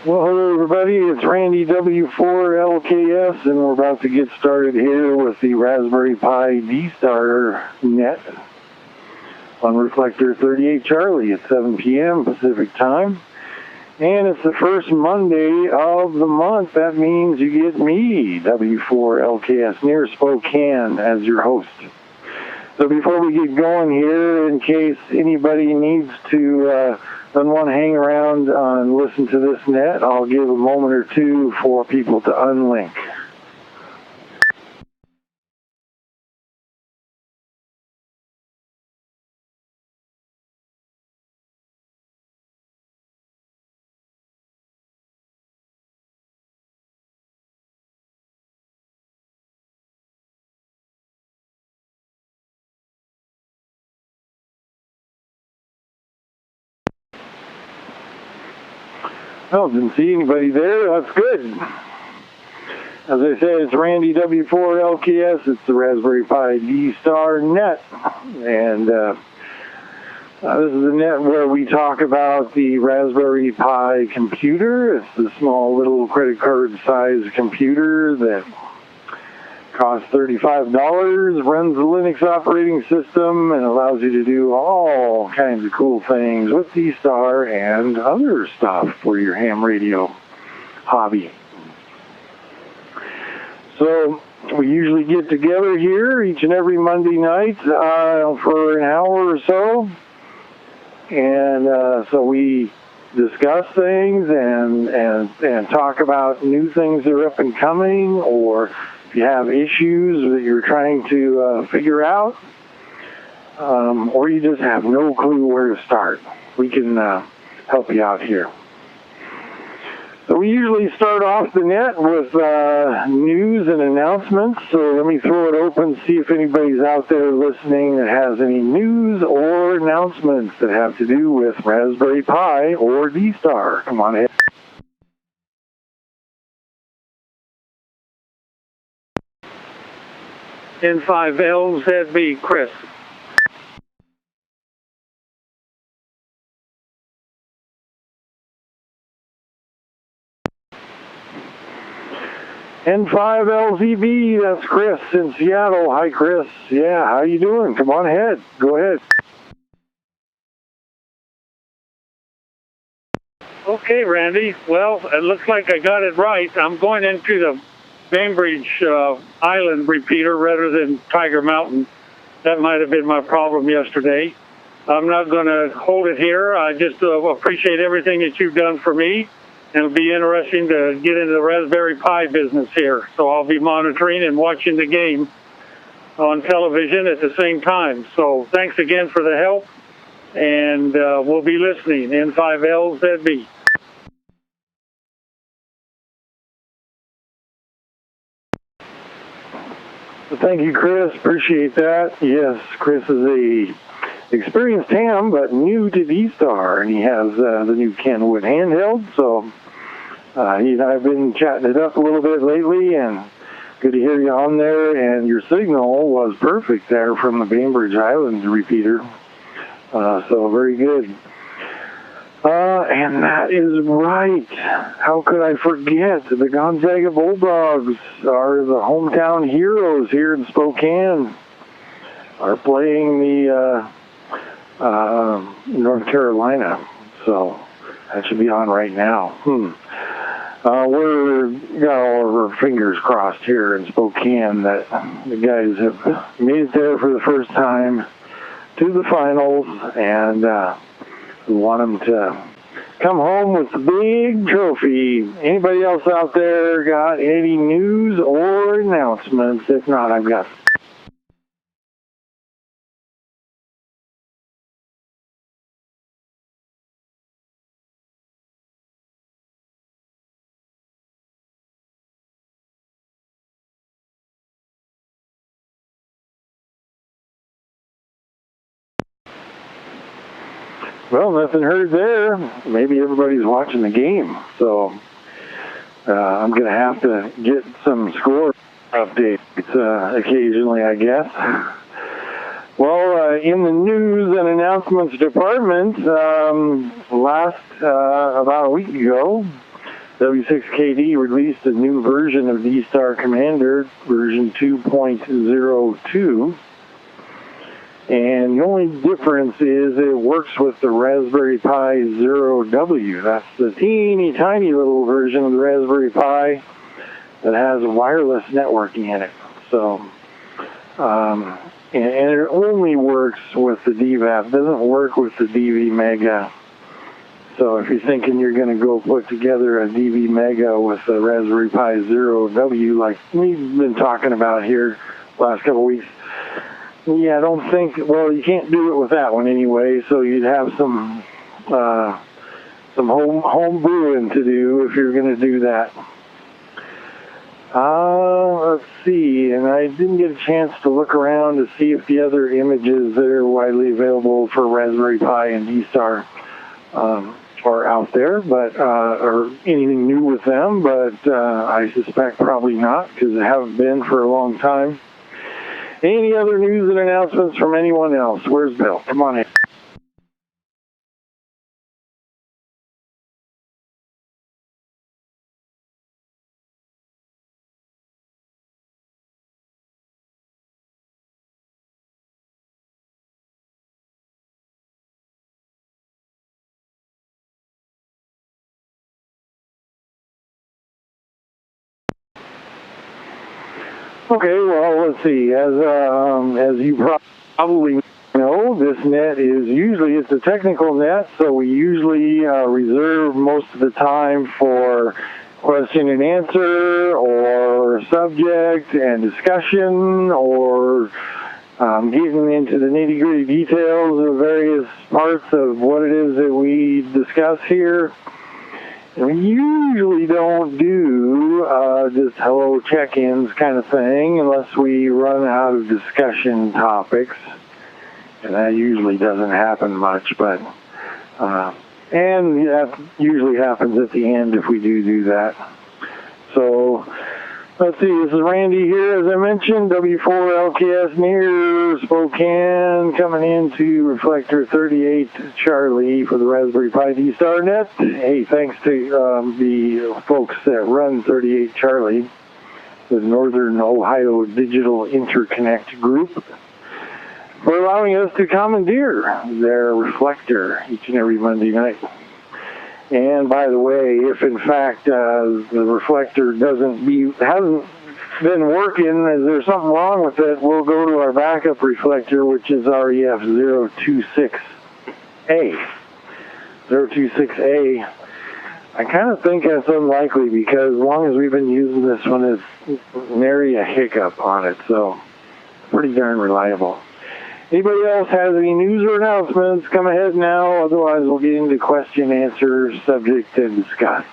Well, hello everybody, it's Randy W4LKS, and we're about to get started here with the Raspberry Pi D-Star net on Reflector 38 Charlie at 7 p.m. Pacific time. And it's the first Monday of the month. That means you get me, W4LKS, near Spokane, as your host. So before we get going here, in case anybody needs to doesn't want to hang around and listen to this net, I'll give a moment or two for people to unlink. Well, didn't see anybody there. That's good. As I said, it's Randy W4LKS. It's the Raspberry Pi D-Star net. And this is a net where we talk about the Raspberry Pi computer. It's the small little credit card size computer that costs $35, runs the Linux operating system, and allows you to do all kinds of cool things with D-Star and other stuff for your ham radio hobby. So we usually get together here each and every Monday night for an hour or so. And so we discuss things and talk about new things that are up and coming, or if you have issues that you're trying to figure out, or you just have no clue where to start, we can help you out here. So we usually start off the net with news and announcements. So let me throw it open, see if anybody's out there listening that has any news or announcements that have to do with Raspberry Pi or D-Star. Come on ahead. N5LZB, Chris. N5LZB, that's Chris in Seattle. Hi, Chris. Yeah, how you doing? Come on ahead. Go ahead. Okay, Randy. Well, it looks like I got it right. I'm going into the Bainbridge Island repeater rather than Tiger Mountain. That might have been my problem yesterday. I'm not going to hold it here. I just appreciate everything that you've done for me. And it'll be interesting to get into the Raspberry Pi business here. So I'll be monitoring and watching the game on television at the same time. So thanks again for the help. And we'll be listening. N5LZB. Well, thank you, Chris. Appreciate that. Yes, Chris is a experienced ham, but new to D-Star, and he has the new Kenwood handheld. So he and I have been chatting it up a little bit lately, and good to hear you on there. And your signal was perfect there from the Bainbridge Island repeater. So very good. And that is right. How could I forget? The Gonzaga Bulldogs are the hometown heroes here in Spokane. Are playing the North Carolina. So that should be on right now. We're got all of our fingers crossed here in Spokane that the guys have made it there for the first time to the finals, and we want them to come home with the big trophy. Anybody else out there got any news or announcements? If not, I've got. Well, nothing heard there. Maybe everybody's watching the game, so I'm going to have to get some score updates occasionally, I guess. Well, in the news and announcements department, about a week ago, W6KD released a new version of D-Star Commander, version 2.02. And the only difference is it works with the Raspberry Pi Zero W. That's the teeny tiny little version of the Raspberry Pi that has wireless networking in it. So, and it only works with the DVAP. It doesn't work with the DV Mega. So if you're thinking you're going to go put together a DV Mega with a Raspberry Pi Zero W, like we've been talking about here last couple of weeks, yeah, I don't think, well, you can't do it with that one anyway, so you'd have some home brewing to do if you're going to do that. Let's see, and I didn't get a chance to look around to see if the other images that are widely available for Raspberry Pi and D-Star are out there, but or anything new with them, but I suspect probably not, because they haven't been for a long time. Any other news and announcements from anyone else? Where's Bill? Come on in. Okay, well, let's see. As you probably know, this net is usually, it's a technical net, so we usually reserve most of the time for question and answer or subject and discussion or getting into the nitty-gritty details of various parts of what it is that we discuss here. We usually don't do just hello check-ins kind of thing unless we run out of discussion topics. And that usually doesn't happen much, but and that usually happens at the end if we do that. So let's see, this is Randy here, as I mentioned, W4LKS near Spokane, coming into Reflector 38 Charlie for the Raspberry Pi D-Star Net. Hey, thanks to the folks that run 38 Charlie, the Northern Ohio Digital Interconnect Group, for allowing us to commandeer their Reflector each and every Monday night. And by the way, if in fact the Reflector hasn't been working, is there something wrong with it, we'll go to our backup Reflector, which is REF026A. 026A. I kind of think that's unlikely because as long as we've been using this one, it's nary a hiccup on it, so pretty darn reliable. Anybody else has any news or announcements, come ahead now. Otherwise, we'll get into question, answer, subject, and discuss.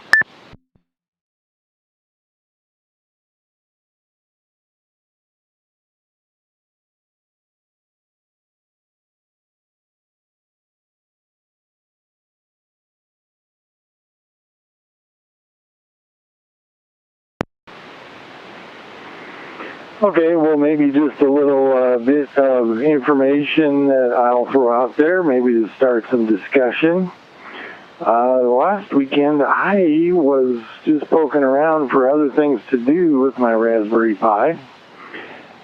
Okay, well, maybe just a little bit of information that I'll throw out there, maybe to start some discussion. Last weekend, I was just poking around for other things to do with my Raspberry Pi,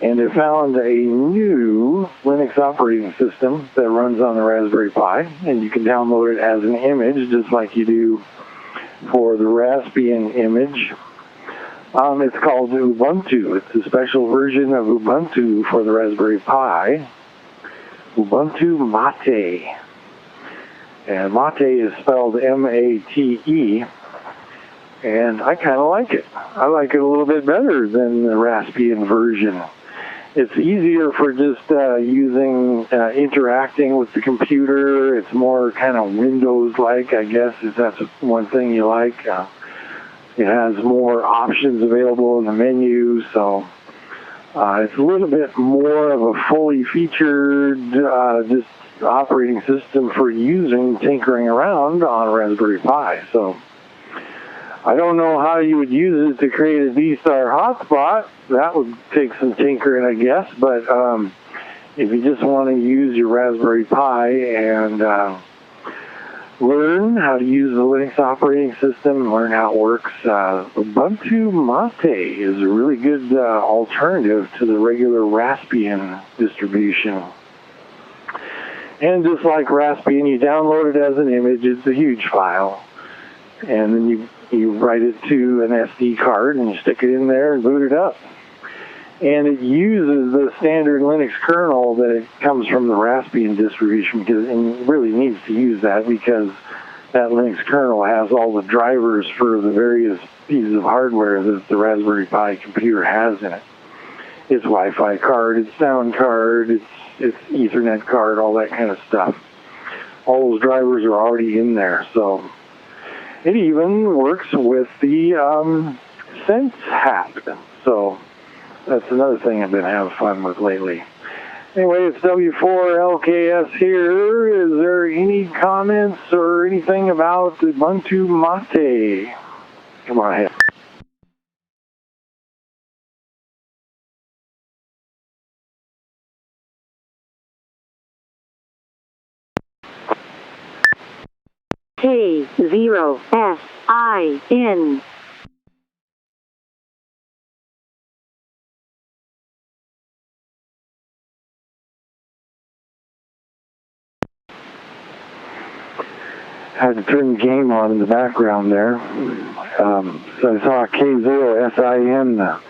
and I found a new Linux operating system that runs on the Raspberry Pi, and you can download it as an image, just like you do for the Raspbian image. It's called Ubuntu. It's a special version of Ubuntu for the Raspberry Pi. Ubuntu Mate. And Mate is spelled M-A-T-E. And I kind of like it. I like it a little bit better than the Raspbian version. It's easier for just interacting with the computer. It's more kind of Windows-like, I guess, if that's one thing you like. It has more options available in the menu, so it's a little bit more of a fully featured just operating system for using, tinkering around on a Raspberry Pi. So I don't know how you would use it to create a D-Star hotspot. That would take some tinkering, I guess, but if you just want to use your Raspberry Pi and learn how to use the Linux operating system and learn how it works, Ubuntu Mate is a really good alternative to the regular Raspbian distribution. And just like Raspbian, you download it as an image. It's a huge file. And then you write it to an SD card and you stick it in there and boot it up. And it uses the standard Linux kernel that it comes from the Raspbian distribution, and it really needs to use that because that Linux kernel has all the drivers for the various pieces of hardware that the Raspberry Pi computer has in it. Its Wi-Fi card, its sound card, its Ethernet card, all that kind of stuff. All those drivers are already in there, so it even works with the Sense app. So that's another thing I've been having fun with lately. Anyway, it's W4LKS here. Is there any comments or anything about Ubuntu Mate? Come on ahead. K0SIN. Had to turn the game on in the background there. So I saw K0SIN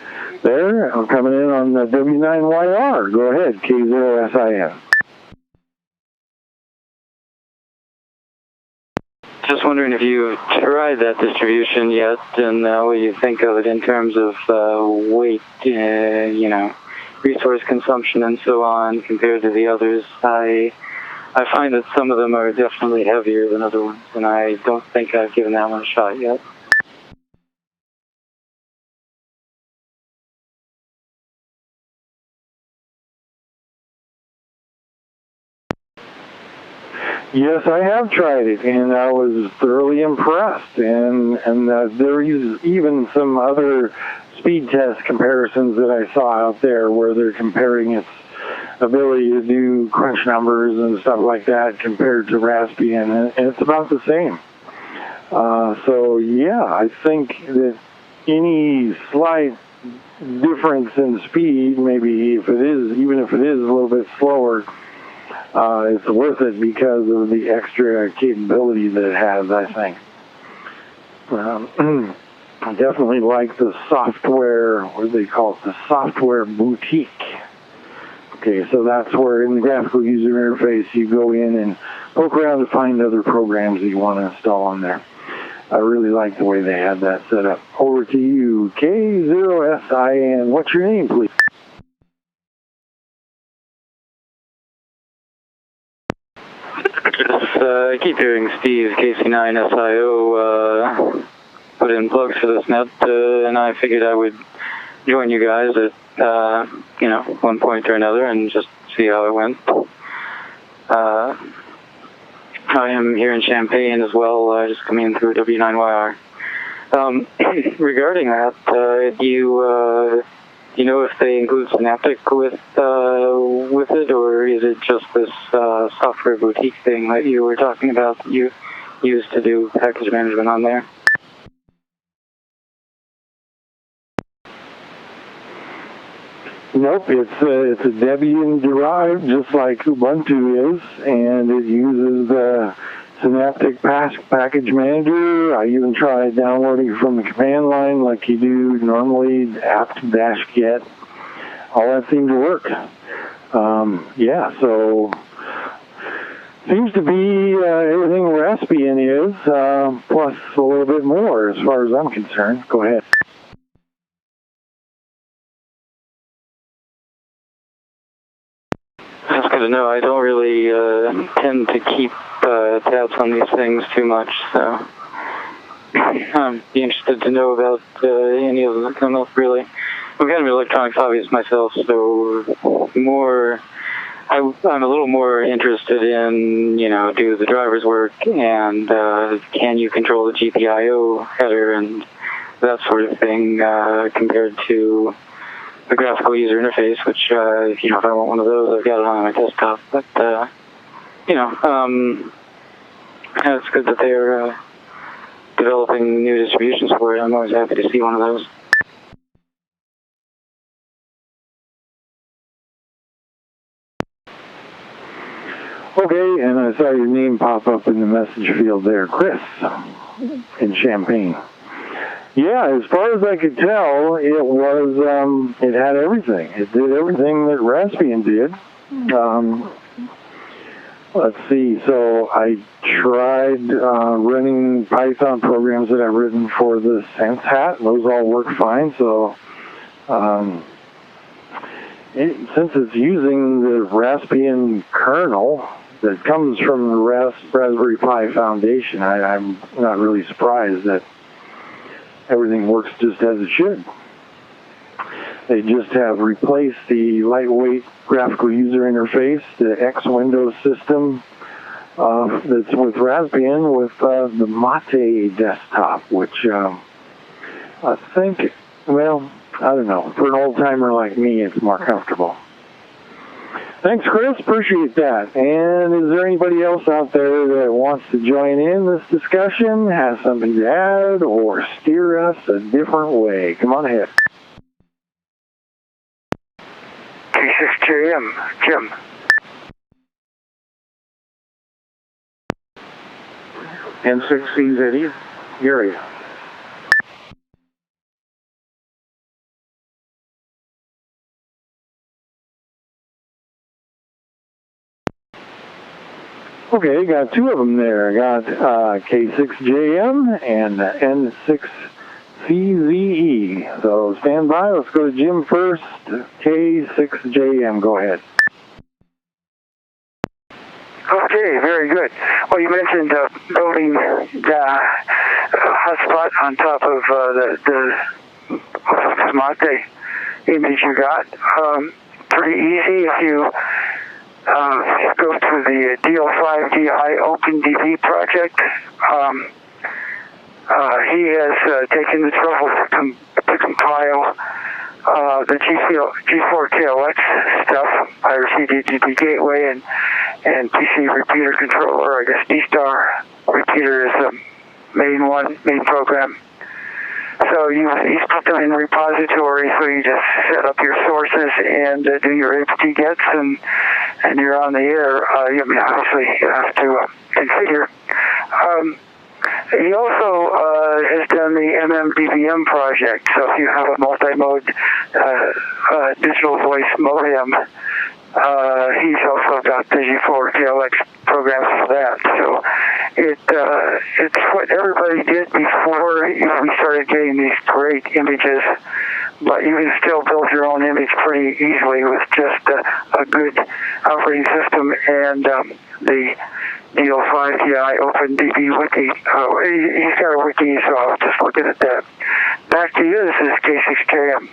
there. I'm coming in on the W9YR. Go ahead, K0SIN. Just wondering if you tried that distribution yet, and what you think of it in terms of weight, resource consumption and so on compared to the others. I find that some of them are definitely heavier than other ones, and I don't think I've given that one a shot yet. Yes, I have tried it, and I was thoroughly impressed. And there is even some other speed test comparisons that I saw out there where they're comparing its ability to do crunch numbers and stuff like that compared to Raspbian, and it's about the same. So yeah, I think that any slight difference in speed, maybe even if it is a little bit slower, it's worth it because of the extra capability that it has, I think. I definitely like the software, what do they call it? The software boutique. Okay, so that's where in the graphical user interface you go in and poke around to find other programs that you want to install on there. I really like the way they had that set up. Over to you, K0SIN. What's your name, please? I keep hearing Steve, KC9SIO, put in plugs for this net, and I figured I would join you guys at, one point or another and just see how it went. I am here in Champaign as well, just coming in through W9YR. Regarding that, you know if they include Synaptic with it, or is it just this software boutique thing that you were talking about that you use to do package management on there? Nope, it's a Debian derived, just like Ubuntu is, and it uses the Synaptic Package Manager. I even tried downloading from the command line like you do normally, apt-get. All that seemed to work. Yeah, so seems to be everything Raspbian is, plus a little bit more as far as I'm concerned. Go ahead. That's good to know. I don't really tend to keep tabs on these things too much, so I'd be interested to know about any of them that come up, really. I'm kind of an electronics hobbyist myself, so I'm a little more interested in, do the drivers work, and can you control the GPIO header and that sort of thing compared to the graphical user interface, which, if I want one of those, I've got it on my desktop. But, Yeah, it's good that they're developing new distributions for it. I'm always happy to see one of those. Okay, and I saw your name pop up in the message field there, Chris, in Champaign. Yeah, as far as I could tell, it was, it had everything. It did everything that Raspbian did. Let's see, so I tried running Python programs that I've written for the Sense Hat. Those all work fine, so since it's using the Raspbian kernel that comes from the Raspberry Pi Foundation, I'm not really surprised that everything works just as it should. They just have replaced the lightweight graphical user interface, the X Windows system that's with Raspbian, with the Mate desktop, which I think, well, I don't know. For an old-timer like me, it's more comfortable. Thanks, Chris. Appreciate that. And is there anybody else out there that wants to join in this discussion, has something to add, or steer us a different way? Come on ahead. K6JM, Jim. N6CZ, Gary. Okay, got two of them there. Got K6JM and N6CZE. So stand by. Let's go to Jim first. K6JM, go ahead. Okay, very good. Well, you mentioned building the hotspot on top of the Mate image you got. Pretty easy if you go to the DL5DI OpenDB project. He has taken the trouble to compile the G4KLX stuff, IRC DGB gateway and PC repeater controller. I guess D-Star repeater is the main program. So he's put them in repository, so you just set up your sources and do your apt gets, and you're on the air. Obviously you have to configure. He also has done the MMDVM project, so if you have a multi-mode digital voice modem, he's also got the G4KLX programs for that. So it's what everybody did before we started getting these great images, but you can still build your own image pretty easily with just a good operating system and the DL5DI OpenDB wiki. He's got a wiki, so I was just looking at that. Back to you, this is K6JM.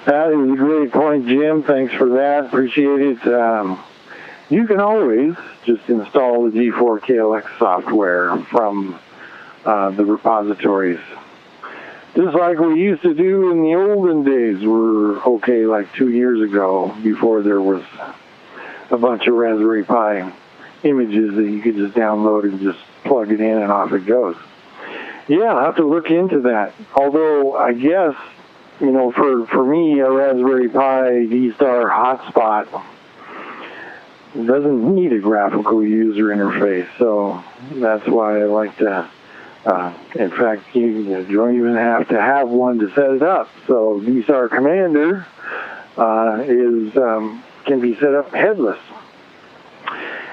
That is a great point, Jim. Thanks for that. Appreciate it. You can always just install the G4KLX software from the repositories. Just like we used to do in the olden days. We're okay like 2 years ago, before there was a bunch of Raspberry Pi images that you could just download and just plug it in and off it goes. Yeah, I'll have to look into that. Although, I guess, you know, for me, a Raspberry Pi D-Star hotspot doesn't need a graphical user interface, so that's why I like to, in fact, you don't even have to have one to set it up. So D-Star Commander can be set up headless.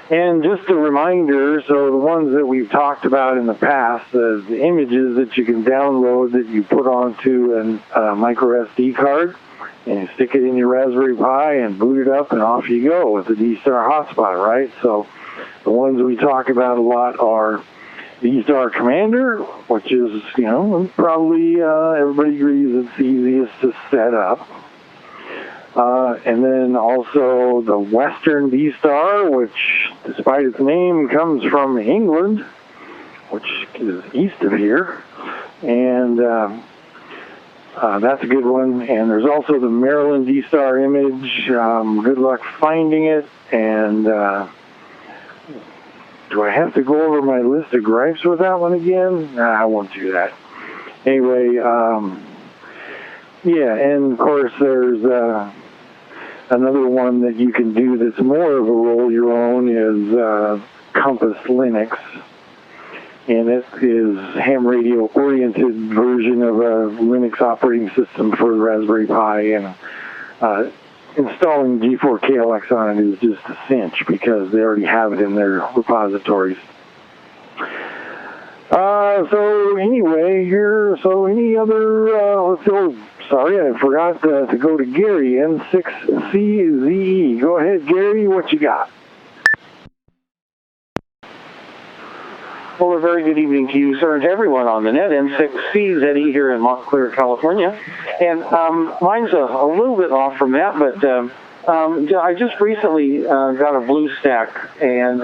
And just a reminder, so the ones that we've talked about in the past, the images that you can download that you put onto a micro SD card, and you stick it in your Raspberry Pi and boot it up, and off you go with the D-Star hotspot, right? So the ones we talk about a lot are D-Star Commander, which is, you know, probably everybody agrees it's the easiest to set up. And then also the Western D-Star, which, despite its name, comes from England, which is east of here. And That's a good one. And there's also the Maryland D-Star image. Good luck finding it. And do I have to go over my list of gripes with that one again? Nah, I won't do that. Anyway, yeah, and of course there's another one that you can do that's more of a roll your own is Compass Linux. And it is ham radio oriented version of a Linux operating system for the Raspberry Pi, and installing G4KLX on it is just a cinch because they already have it in their repositories. So anyway, any other, sorry, I forgot to go to Gary, N6CZE. Go ahead, Gary, what you got? Well, a very good evening to you, sir, and to everyone on the net. N6CZE here in Montclair, California. And mine's a little bit off from that, but I just recently got a BlueStack, and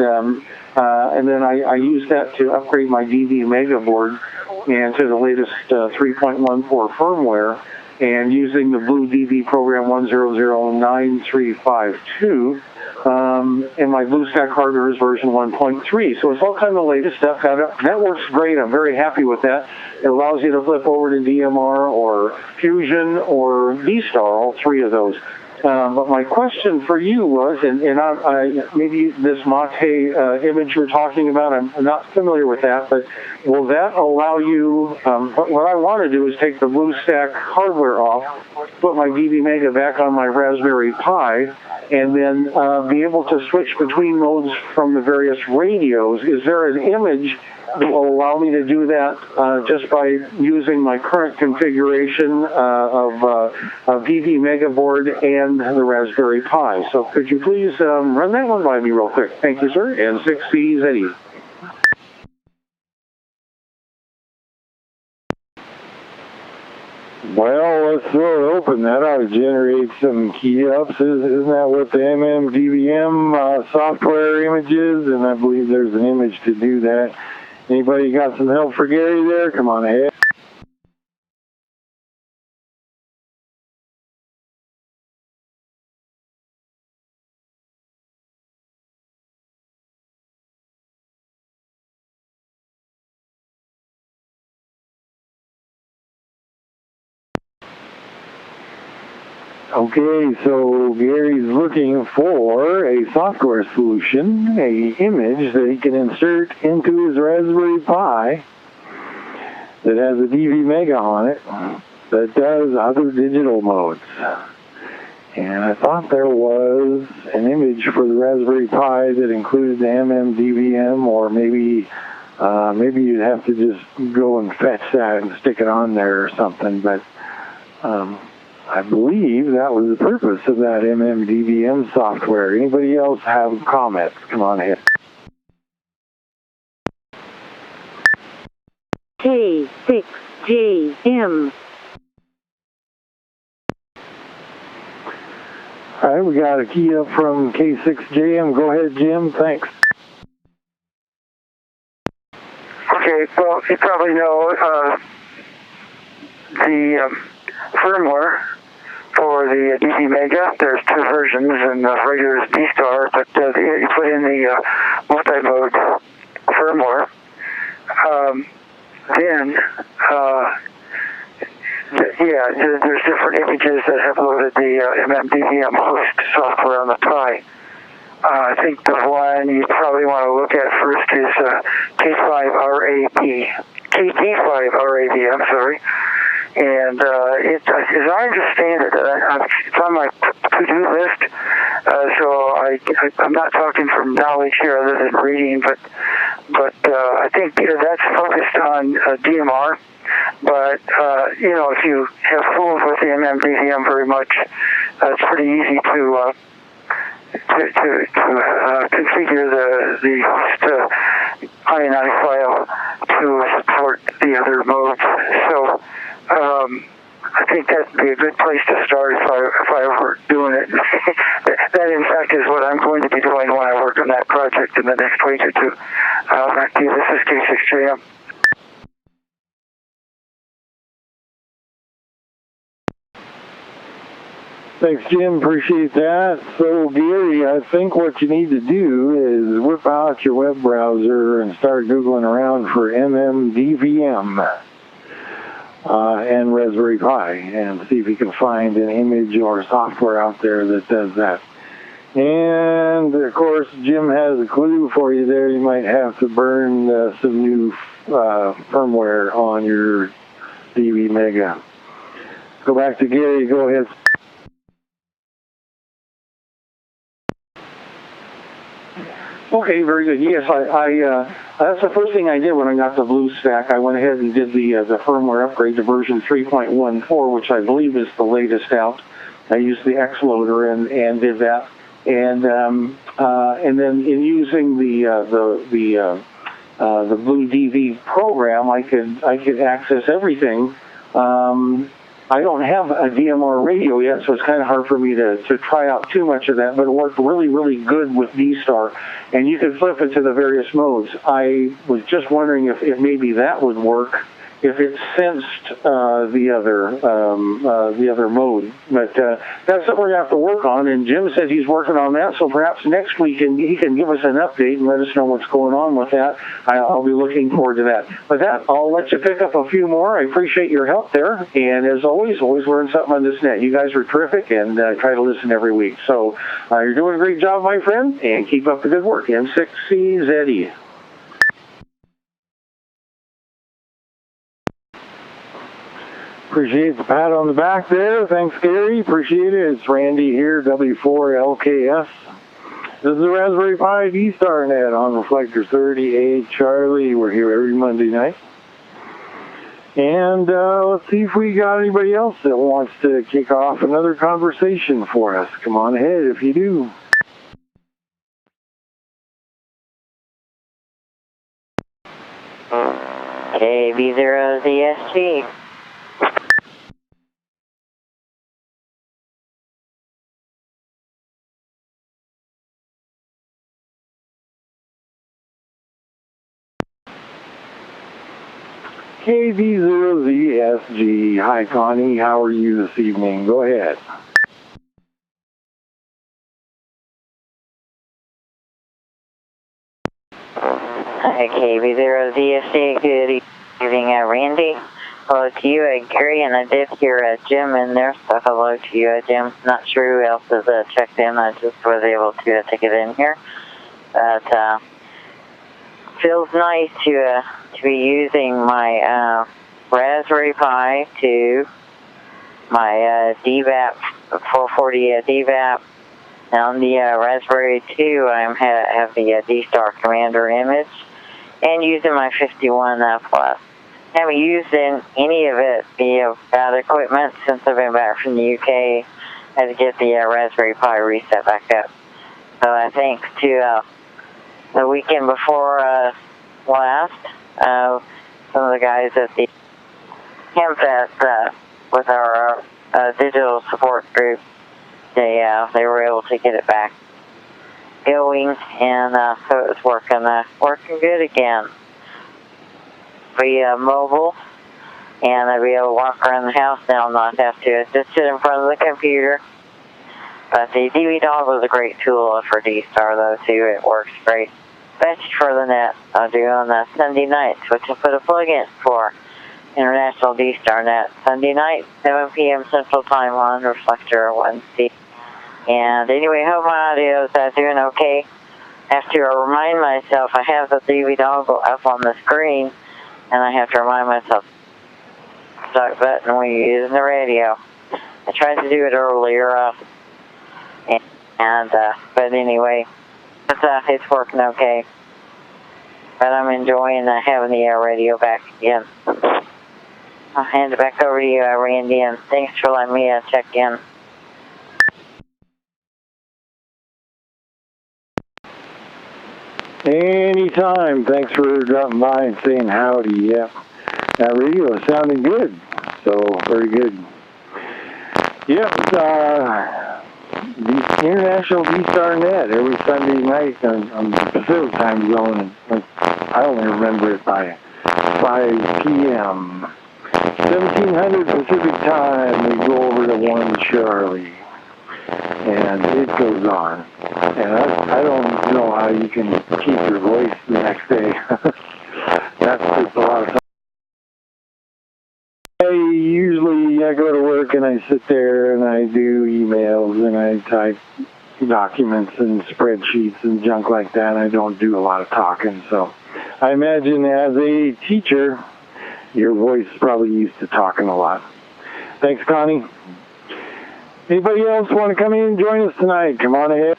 then I used that to upgrade my DV Mega board and to the latest 3.14 firmware, and using the Blue DV program 1009352. And my BlueStack hardware is version 1.3. So it's all kind of the latest stuff. That works great. I'm very happy with that. It allows you to flip over to DMR or Fusion or D-Star, all three of those. But my question for you was, and maybe this Mate image you're talking about, I'm not familiar with that, but will that allow you, what I want to do is take the BlueStack hardware off, put my DV Mega back on my Raspberry Pi, and then be able to switch between modes from the various radios. Is there an image that will allow me to do that just by using my current configuration of DV Mega board and the Raspberry Pi? So could you please run that one by me real quick? Thank you, sir. N6CZE. Well, let's throw it open. That ought to generate some key ups. Isn't that what the MMDVM software image is? And I believe there's an image to do that. Anybody got some help for Gary there? Come on ahead. Okay, so Gary's looking for a software solution, a image that he can insert into his Raspberry Pi that has a DV Mega on it that does other digital modes. And I thought there was an image for the Raspberry Pi that included the MMDVM, or maybe you'd have to just go and fetch that and stick it on there or something, but I believe that was the purpose of that MMDVM software. Anybody else have comments? Come on ahead. K6JM. All right, we got a key up from K6JM. Go ahead, Jim. Thanks. Okay, well, you probably know the firmware for the DV Mega. There's two versions, and the regular is D-Star, but you put in the multi-mode firmware. There's different images that have loaded the MMDVM host software on the Pi. I think the one you probably want to look at first is KT5RAV, I'm sorry. And as I understand it, it's on my to-do list, so I'm not talking from knowledge here other than reading, but I think that's focused on DMR. But if you have fooled with the MMDVM very much, it's pretty easy to configure the host INI file to support the other modes. So I think that'd be a good place to start if I were doing it. That in fact is what I'm going to be doing when I work on that project in the next week or two. Back to you. This is K6JM. Thanks, Jim. Appreciate that. So, Gary, I think what you need to do is whip out your web browser and start Googling around for MMDVM and Raspberry Pi and see if you can find an image or software out there that does that. And, of course, Jim has a clue for you there. You might have to burn some new firmware on your DV Mega. Go back to Gary. Go ahead. Okay, very good. Yes, that's the first thing I did when I got the BlueStack. I went ahead and did the firmware upgrade to version 3.14, which I believe is the latest out. I used the X loader and did that, and then in using the Blue DV program, I could access everything. I don't have a DMR radio yet, so it's kind of hard for me to try out too much of that, but it worked really, really good with D-Star, and you could flip it to the various modes. I was just wondering if maybe that would work if it sensed the other mode. But that's what we're going to have to work on, and Jim said he's working on that, so perhaps next week he can give us an update and let us know what's going on with that. I'll be looking forward to that. With that, I'll let you pick up a few more. I appreciate your help there, and as always learn something on this net. You guys are terrific, and try to listen every week. So you're doing a great job, my friend, and keep up the good work. M6CZE. Appreciate the pat on the back there. Thanks, Gary. Appreciate it. It's Randy here, W4LKS. This is the Raspberry Pi D-Star net on Reflector 38 Charlie. We're here every Monday night. And let's see if we got anybody else that wants to kick off another conversation for us. Come on ahead if you do. KB0ZSG. KV0ZSG. Hi, Connie. How are you this evening? Go ahead. Hi, KB0ZSG. Good evening, Randy. Hello to you, Gary, and I did hear Jim in there, so hello to you, Jim. Not sure who else has checked in. I just was able to take it in here. But feels nice to be using my Raspberry Pi to my DVAP 440 DVAP. On the Raspberry 2, I have the D-Star Commander image, and using my 51 Plus. Haven't used any of it, that equipment, since I've been back from the UK. Had to get the Raspberry Pi reset back up. So thanks to the weekend before last, some of the guys at the HempFest with our digital support group, they were able to get it back going, and so it was working good again via mobile, and I'll be able to walk around the house now and not have to just sit in front of the computer. But the DV Dongle is a great tool for D-Star though too. It works great, especially for the net. I do on Sunday nights, which I put a plug-in for. International D-Star net, Sunday night, 7 p.m. Central Time on Reflector 1C. And anyway, hope my audio is doing okay. I have to remind myself, I have the DV Dongle up on the screen, and I have to remind myself, start button when you're using the radio. I tried to do it earlier, but anyway, it's working okay. But I'm enjoying having the radio back again. I'll hand it back over to you, Randy, and thanks for letting me check in. Anytime. Thanks for dropping by and saying howdy. Yeah, that radio is sounding good. So, very good. Yep, the International D-Star net every Sunday night on the Pacific time zone. I only remember it by 5 p.m. 1700 Pacific time. We go over to 1 Charlie. and it goes on. And I don't know how you can keep your voice the next day. That's just a lot of time. I go to work and I sit there and I do emails and I type documents and spreadsheets and junk like that. I don't do a lot of talking, so I imagine as a teacher, your voice is probably used to talking a lot. Thanks, Connie. Anybody else want to come in and join us tonight? Come on ahead.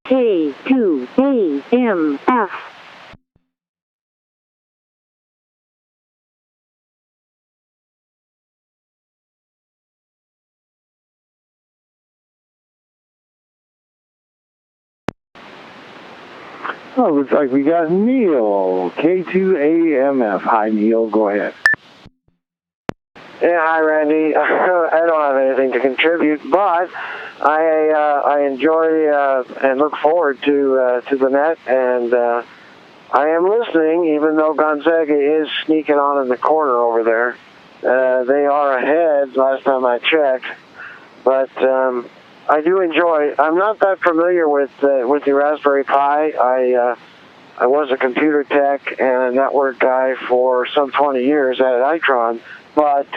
K2AMF. Oh, looks like we got Neil, K2AMF. Hi, Neil. Go ahead. Yeah, hi, Randy. I don't have anything to contribute, but I enjoy and look forward to the net, and I am listening, even though Gonzaga is sneaking on in the corner over there. They are ahead last time I checked, but I do enjoy. I'm not that familiar with the Raspberry Pi. I was a computer tech and a network guy for some 20 years at Itron, but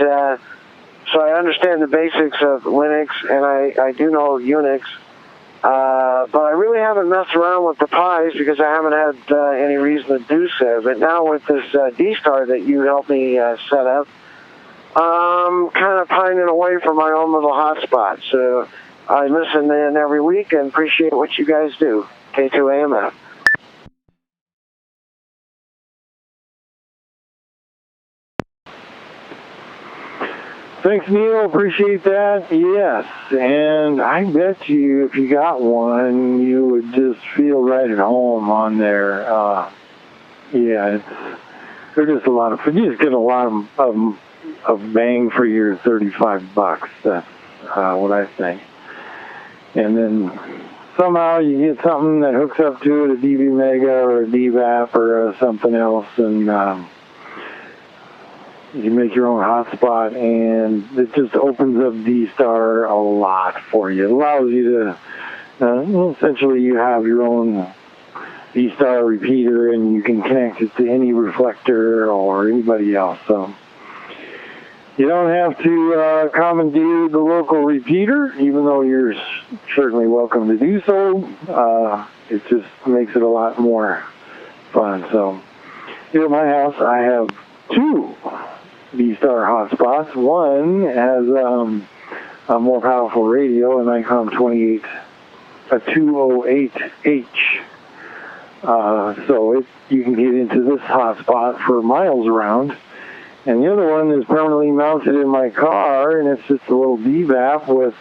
so I understand the basics of Linux, and I do know Unix, but I really haven't messed around with the Pis because I haven't had any reason to do so. But now with this D-Star that you helped me set up, I'm kind of pining away for my own little hotspot. So I listen in every week and appreciate what you guys do. K2AMF. Thanks, Neil. Appreciate that. Yes, and I bet you if you got one, you would just feel right at home on there. Yeah, they're just a lot of fun. You just get a lot of bang for your $35. That's what I think. And then somehow you get something that hooks up to it, a DB Mega or a DVAP or something else, and you make your own hotspot, and it just opens up D-Star a lot for you. It allows you to, essentially you have your own D-Star repeater, and you can connect it to any reflector or anybody else. So you don't have to commandeer the local repeater, even though you're certainly welcome to do so. It just makes it a lot more fun. So here at my house, I have two D-Star hotspots. One has a more powerful radio, an ICOM 208H. So you can get into this hotspot for miles around. And the other one is permanently mounted in my car, and it's just a little DVAP with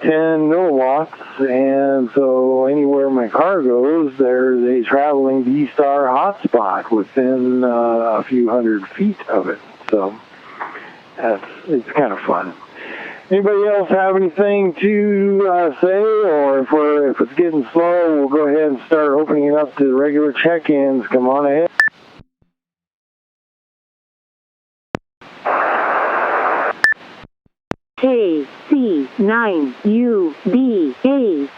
10 milliwatts, and so anywhere my car goes, there's a traveling D-Star hotspot within a few hundred feet of it. So it's kind of fun. Anybody else have anything to say, or if it's getting slow, we'll go ahead and start opening it up to the regular check-ins. Come on ahead. KC9UDA.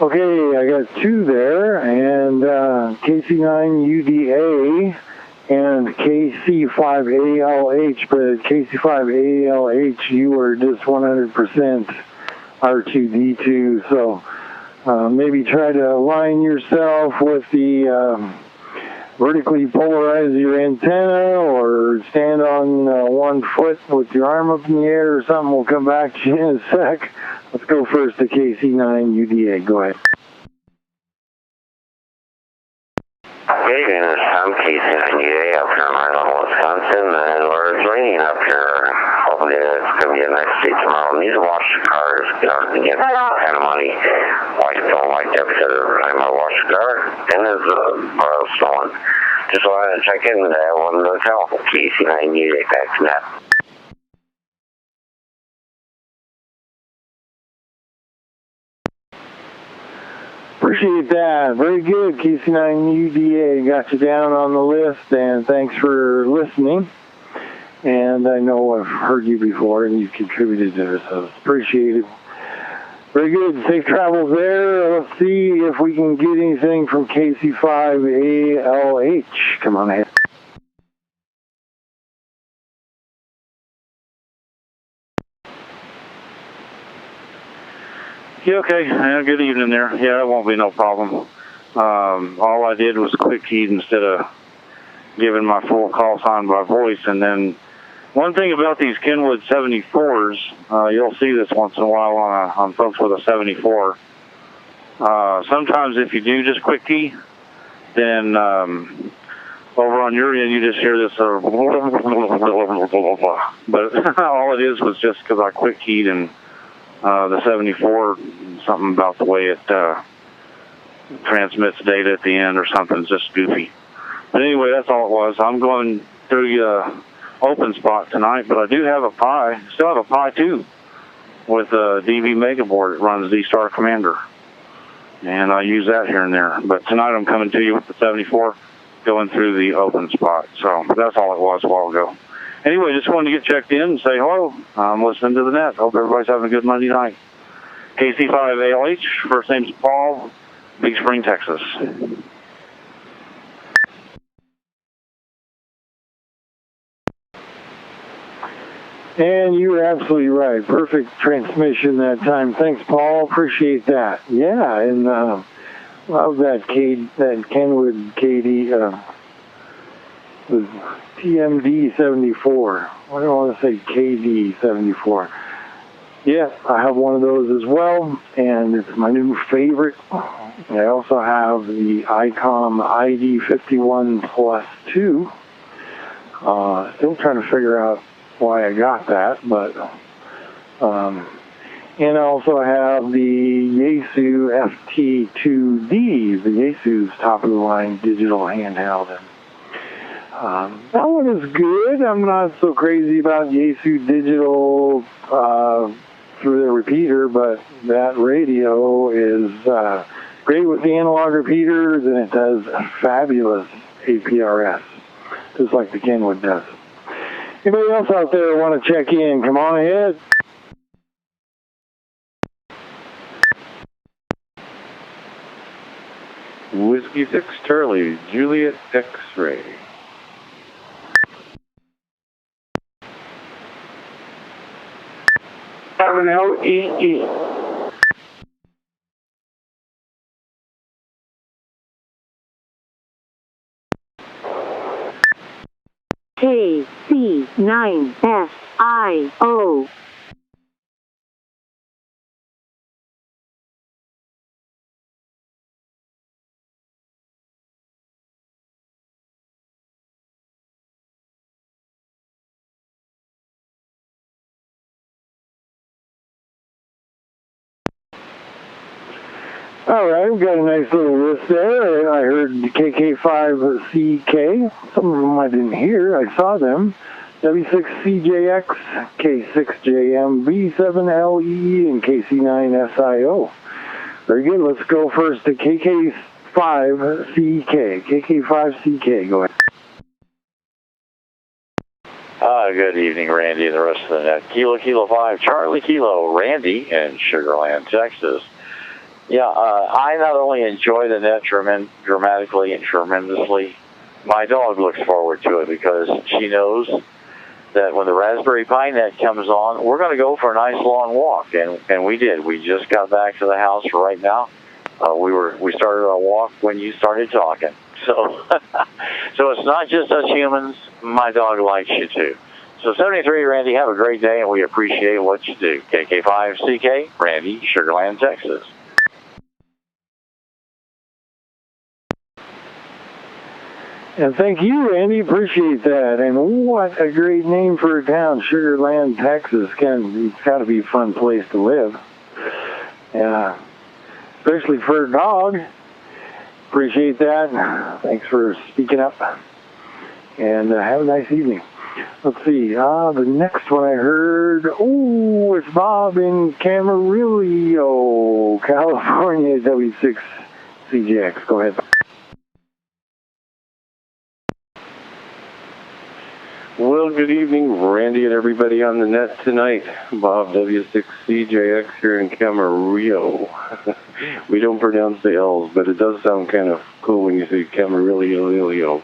Okay, I got two there, and KC9UDA and KC5ALH, but KC5ALH, you were just 100% R2D2, so maybe try to align yourself with the vertically polarize your antenna, or stand on 1 foot with your arm up in the air or something. We'll come back to you in a sec. Let's go first to KC9UDA. Go ahead. Good evening, this is Tom Casey. I need a up here in Milan, Wisconsin, and it's raining up here. Hopefully it's going to be a nice day tomorrow. Need to wash the cars, and get kind of money. Wife don't like that because every time I wash the car, then there's snowing. Just wanted to check in with that one hotel. Casey 98 back to that. Appreciate that. Very good, KC9UDA. Got you down on the list, and thanks for listening. And I know I've heard you before, and you've contributed there, so appreciate it. Very good. Safe travels there. Let's see if we can get anything from KC5ALH. Come on ahead. Yeah, okay. Good evening there. Yeah, it won't be no problem. All I did was quick keyed instead of giving my full call sign by voice. And then one thing about these Kenwood 74s, you'll see this once in a while on folks with a 74. Sometimes if you do just quick key, then over on your end you just hear this but all it is was just because I quick keyed and the 74, something about the way it transmits data at the end or something, just goofy. But anyway, that's all it was. I'm going through open spot tonight, but I do have a Pi, still have a Pi 2 with a DV Megaboard. It runs D-Star Commander, and I use that here and there. But tonight I'm coming to you with the 74, going through the open spot. So that's all it was a while ago. Anyway, just wanted to get checked in and say hello. I'm listening to the net. Hope everybody's having a good Monday night. KC5ALH, first name's Paul, Big Spring, Texas. And you were absolutely right. Perfect transmission that time. Thanks, Paul. Appreciate that. Yeah, and love that Kenwood KD, the TMD 74. I don't want to say KD 74. Yeah, I have one of those as well, and it's my new favorite. I also have the ICOM ID 51 Plus 2. Still trying to figure out why I got that, but and I also have the Yaesu FT2D, the Yaesu's top-of-the-line digital handheld. And that one is good. I'm not so crazy about Yaesu digital through their repeater, but that radio is great with the analog repeaters, and it does fabulous APRS, just like the Kenwood does. Anybody else out there want to check in? Come on ahead. Whiskey 6 Charlie, Juliet X-Ray. LEE. KC9SIO. All right, we've got a nice little list there. I heard KK5CK. Some of them I didn't hear. I saw them. W6CJX, K6JM, B7LE, and KC9SIO. Very good. Let's go first to KK5CK. KK5CK, go ahead. Good evening, Randy and the rest of the net. Kilo 5, Charlie Kilo, Randy in Sugar Land, Texas. Yeah, I not only enjoy the net dramatically and tremendously, my dog looks forward to it because she knows that when the Raspberry Pi net comes on, we're going to go for a nice long walk, and we did. We just got back to the house right now. We started our walk when you started talking. So, so it's not just us humans. My dog likes you too. So 73, Randy, have a great day, and we appreciate what you do. KK5CK, Randy, Sugar Land, Texas. And thank you, Andy. Appreciate that. And what a great name for a town, Sugar Land, Texas. It's got to be a fun place to live. Yeah, especially for a dog. Appreciate that. Thanks for speaking up. And have a nice evening. Let's see. The next one I heard. Oh, it's Bob in Camarillo, California, W6CJX. Go ahead. Well, good evening, Randy and everybody on the net tonight. Bob, W6CJX here in Camarillo. We don't pronounce the L's, but it does sound kind of cool when you say Camarillo.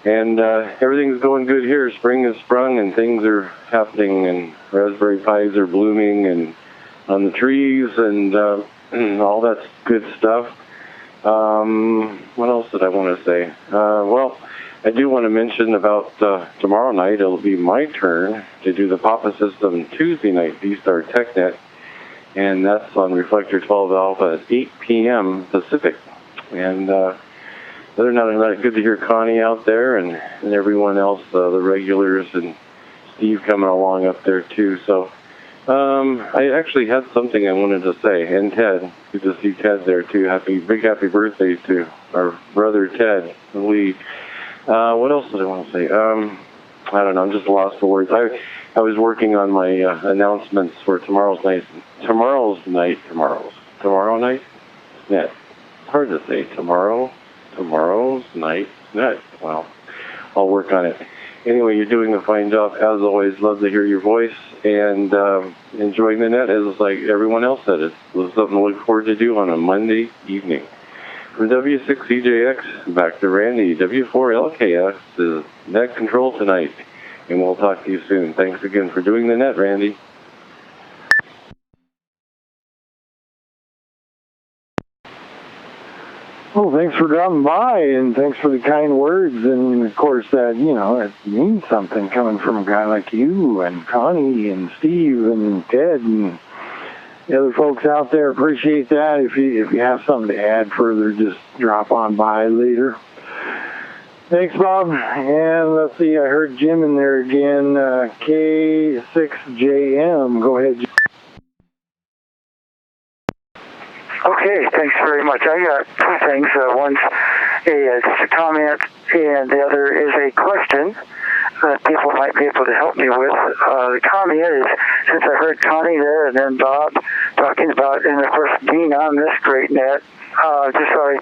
And everything's going good here. Spring has sprung and things are happening, and raspberry pis are blooming and on the trees and all that good stuff. What else did I want to say? Well, I do want to mention about tomorrow night. It'll be my turn to do the Papa System Tuesday night D-Star TechNet, and that's on Reflector 12 Alpha at 8 p.m. Pacific. And other than that, good to hear Connie out there and everyone else, the regulars, and Steve coming along up there too. So I actually had something I wanted to say, and Ted. Good to see Ted there too. Big happy birthday to our brother Ted Lee. What else did I want to say? I don't know. I'm just lost for words. I was working on my announcements for tomorrow's night. Tomorrow night? Net. It's hard to say. Tomorrow's night net. Well, I'll work on it. Anyway, you're doing a fine job. As always, love to hear your voice and enjoying the net as like everyone else said. It's something to look forward to do on a Monday evening. From W6CJX, back to Randy. W4LKS is net control tonight, and we'll talk to you soon. Thanks again for doing the net, Randy. Well, thanks for dropping by, and thanks for the kind words. And, of course, that, it means something coming from a guy like you and Connie and Steve and Ted and the other folks out there. Appreciate that. If you have something to add further, just drop on by later. Thanks, Bob. And let's see, I heard Jim in there again. K6JM. Go ahead, Jim. Okay, thanks very much. I got two things. One's just a comment, and the other is a question that people might be able to help me with. The comment is, since I heard Connie there and then Bob talking about, and of course being on this great net, just so I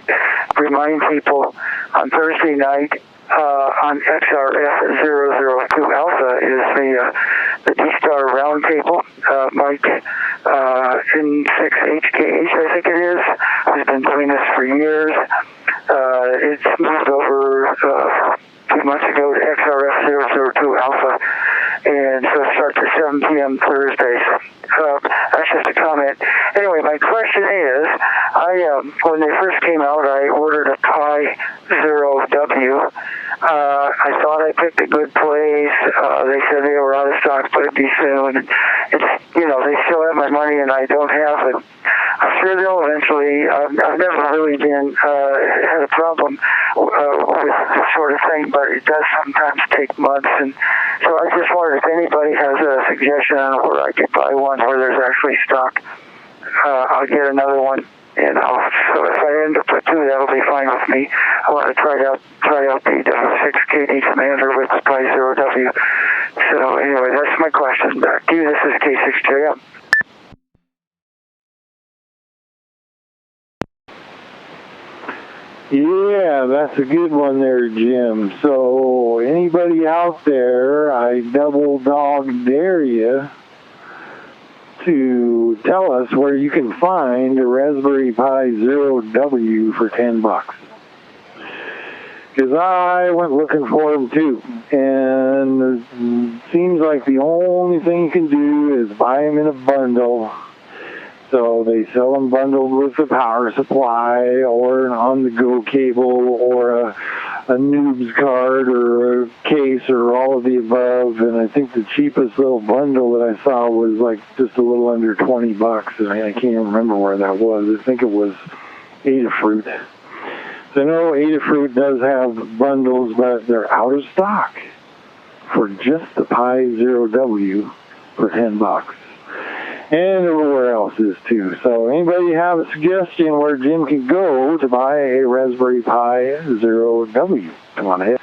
remind people, on Thursday night on XRF 002 Alpha is the D-Star Roundtable. Mike N6HKH, I think it is, who's been doing this for years. It's moved over a few months ago to XRF 002 Alpha, and so it starts at 7 p.m. Thursdays. That's just a comment. Anyway, my question is, when they first came out, I ordered a Pi 0W. I thought I picked a good place. They said they were out of stock, but it'd be soon. It's, they still have my money and I don't have it. I'm sure they'll eventually. I've never really had a problem with this sort of thing, but it does sometimes take months. And so I just wondered if anybody has a suggestion on where I could buy one where there's actually stock. I'll get another one. So if I end up with two, that'll be fine with me. I want to try out the W6KD Commander with the Pi 0W. So anyway, that's my question. Back to you. This is K6JM. Yeah, that's a good one there, Jim. So anybody out there, I double dog dare you to tell us where you can find a Raspberry Pi 0W for $10. Because I went looking for them too, and it seems like the only thing you can do is buy them in a bundle. So they sell them bundled with a power supply or an on-the-go cable or a noob's card or a case or all of the above. And I think the cheapest little bundle that I saw was like just a little under $20. And I can't remember where that was. I think it was Adafruit. So I know Adafruit does have bundles, but they're out of stock for just the Pi Zero W for $10. And everywhere else is too. So anybody have a suggestion where Jim can go to buy a Raspberry Pi Zero W? Come on ahead.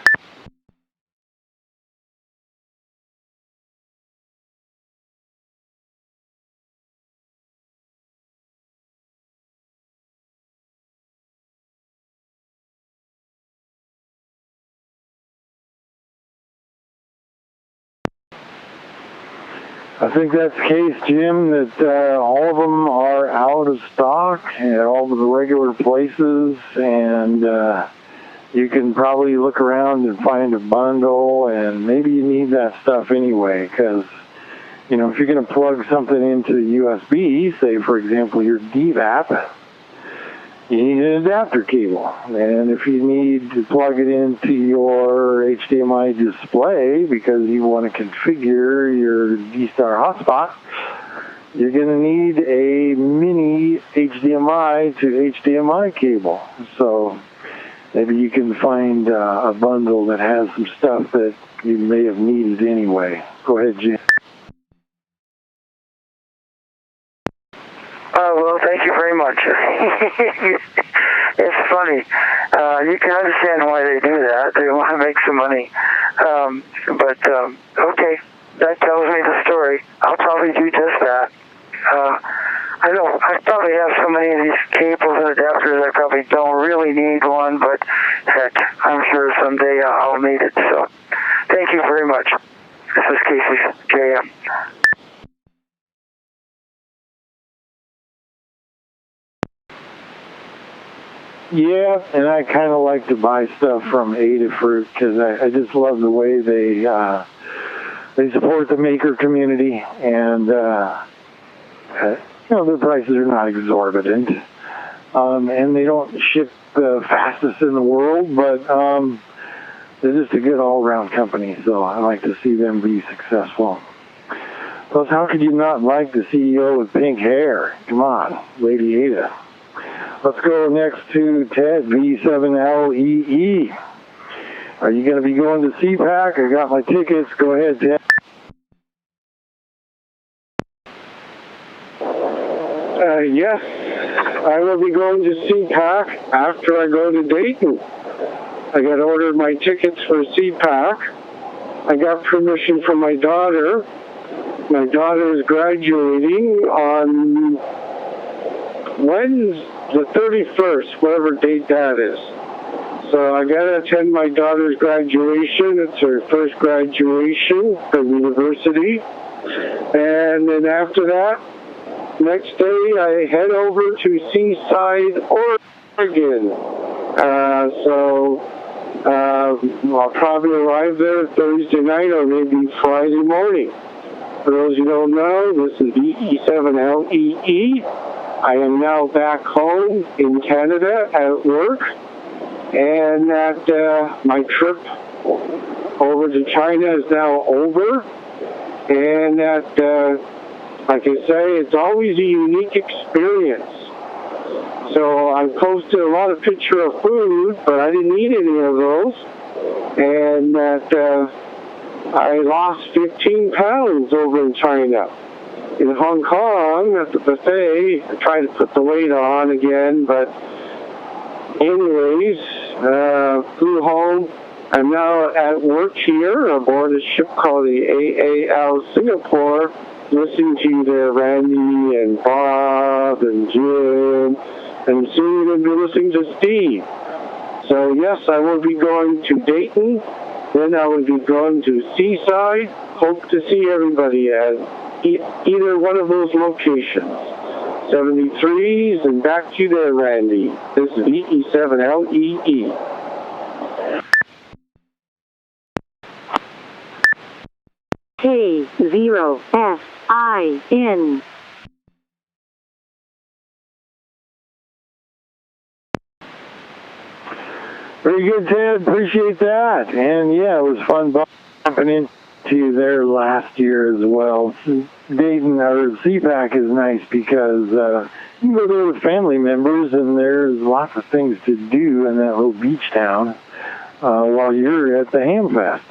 I think that's the case, Jim, that all of them are out of stock at all of the regular places, and you can probably look around and find a bundle, and maybe you need that stuff anyway, because, you know, if you're going to plug something into the USB, say, for example, your DVAP, you need an adapter cable. And if you need to plug it into your HDMI display because you want to configure your D-Star hotspot, you're going to need a mini HDMI to HDMI cable. So maybe you can find a bundle that has some stuff that you may have needed anyway. Go ahead, Jim. Well, thank you very much. It's funny. You can understand why they do that. They want to make some money. Okay, that tells me the story. I'll probably do just that. I know I probably have so many of these cables and adapters I probably don't really need one, but heck, I'm sure someday I'll need it. So thank you very much. This is Casey JM. Yeah, and I kind of like to buy stuff from Adafruit because I just love the way they support the maker community, and you know, their prices are not exorbitant, and they don't ship the fastest in the world, but they're just a good all-around company, so I like to see them be successful. Plus, how could you not like the CEO with pink hair? Come on, Lady Ada. Let's go next to Ted, V7LEE. Are you going to be going to CPAC? I got my tickets. Go ahead, Ted. Yes, I will be going to CPAC after I go to Dayton. I got ordered my tickets for CPAC. I got permission from my daughter. My daughter is graduating on Wednesday, the 31st, whatever date that is. So I got to attend my daughter's graduation. It's her first graduation from university. And then after that, next day, I head over to Seaside, Oregon. I'll probably arrive there Thursday night or maybe Friday morning. For those who don't know, this is VE7LEE. I am now back home in Canada at work, and that my trip over to China is now over, and that, like I say, it's always a unique experience. So I posted a lot of pictures of food, but I didn't eat any of those, and that I lost 15 pounds over in China. In Hong Kong, at the buffet, I tried to put the weight on again, but anyways, flew home. I'm now at work here aboard a ship called the AAL Singapore, listening to either Randy and Bob and Jim, and soon going to be listening to Steve. So yes, I will be going to Dayton, then I will be going to Seaside. Hope to see everybody at either one of those locations. 73s, and back to you there, Randy. This is VE7LEE. K0SIN. Very good, Ted. Appreciate that. And yeah, it was fun bumping into to you there last year as well. Dayton, or CPAC is nice because you can go there with family members and there's lots of things to do in that little beach town while you're at the Hamfest.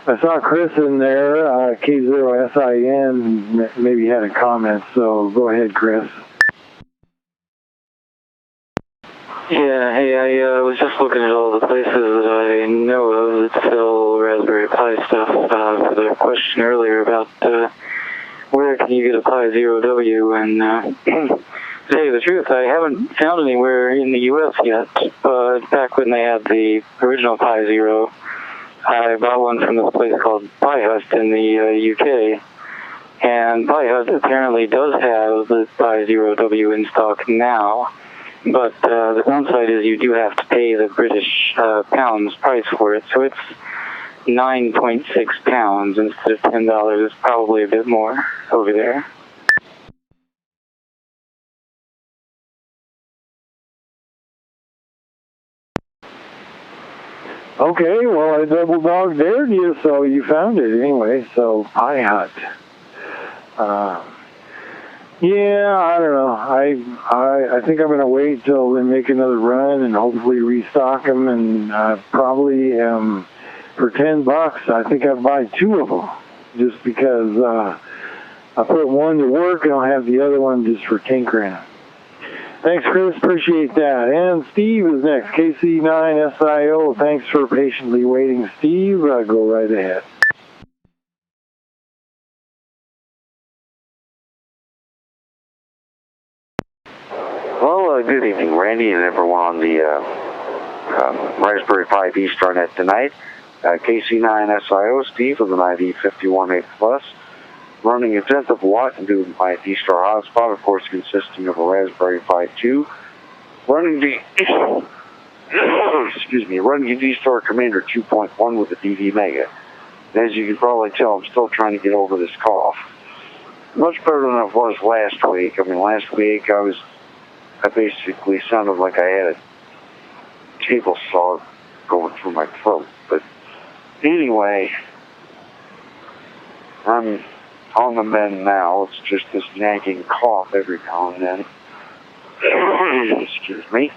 I saw Chris in there, K0SIN, maybe had a comment, so go ahead, Chris. Yeah, hey, I was just looking at all the places that I know of that sell Raspberry Pi stuff for the question earlier about where can you get a Pi Zero W, and to tell you the truth, I haven't found anywhere in the U.S. yet. Back when they had the original Pi Zero, I bought one from this place called Pi Hut in the UK, and Pi Hut apparently does have the Pi Zero W in stock now. But the downside is you do have to pay the British pounds price for it, so it's 9.6 pounds instead of $10. It's probably a bit more over there. Okay, well, I double dog dared you, so you found it anyway, so Pi Hut. Yeah, I don't know. I think I'm going to wait till they make another run and hopefully restock them, and probably for $10, I think I'd buy 2 of them just because I put one to work and I'll have the other one just for tinkering. Thanks, Chris. Appreciate that. And Steve is next. KC9SIO. Thanks for patiently waiting, Steve. Go right ahead. Well, good evening, Randy, and everyone on the Raspberry Pi D-Star Net tonight. KC9SIO, Steve of the ID518 Plus, running a 10th of a watt into my D-Star hotspot, of course, consisting of a Raspberry Pi 2, running the running a D-Star Commander 2.1 with a DV Mega. And as you can probably tell, I'm still trying to get over this cough. Much better than I was last week. I mean, last week I basically sounded like I had a table saw going through my throat. But anyway, I'm on the mend now. It's just this nagging cough every now and then. Excuse me.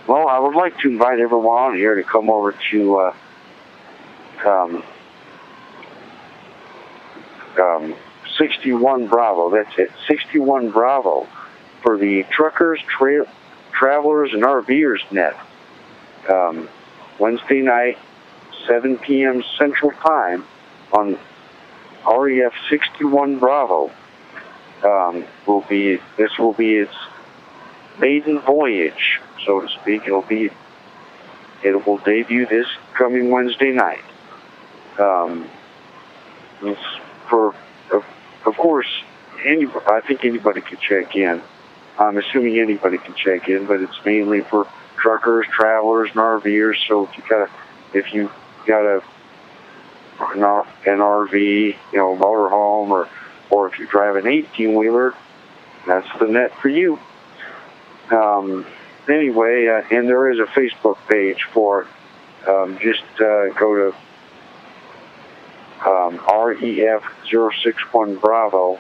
Well, I would like to invite everyone on here to come over to 61 Bravo. That's it, 61 Bravo, for the Truckers, Travelers, and RVers Net. Wednesday night, 7 p.m. Central Time on REF 61 Bravo. This will be its maiden voyage, so to speak. It will debut this coming Wednesday night. It's for, of course, I think anybody can check in. I'm assuming anybody can check in, but it's mainly for truckers, travelers, and RVers. So if you got an RV, motorhome, or if you drive an 18-wheeler, that's the net for you. Anyway, and there is a Facebook page for it. Just go to REF061 Bravo,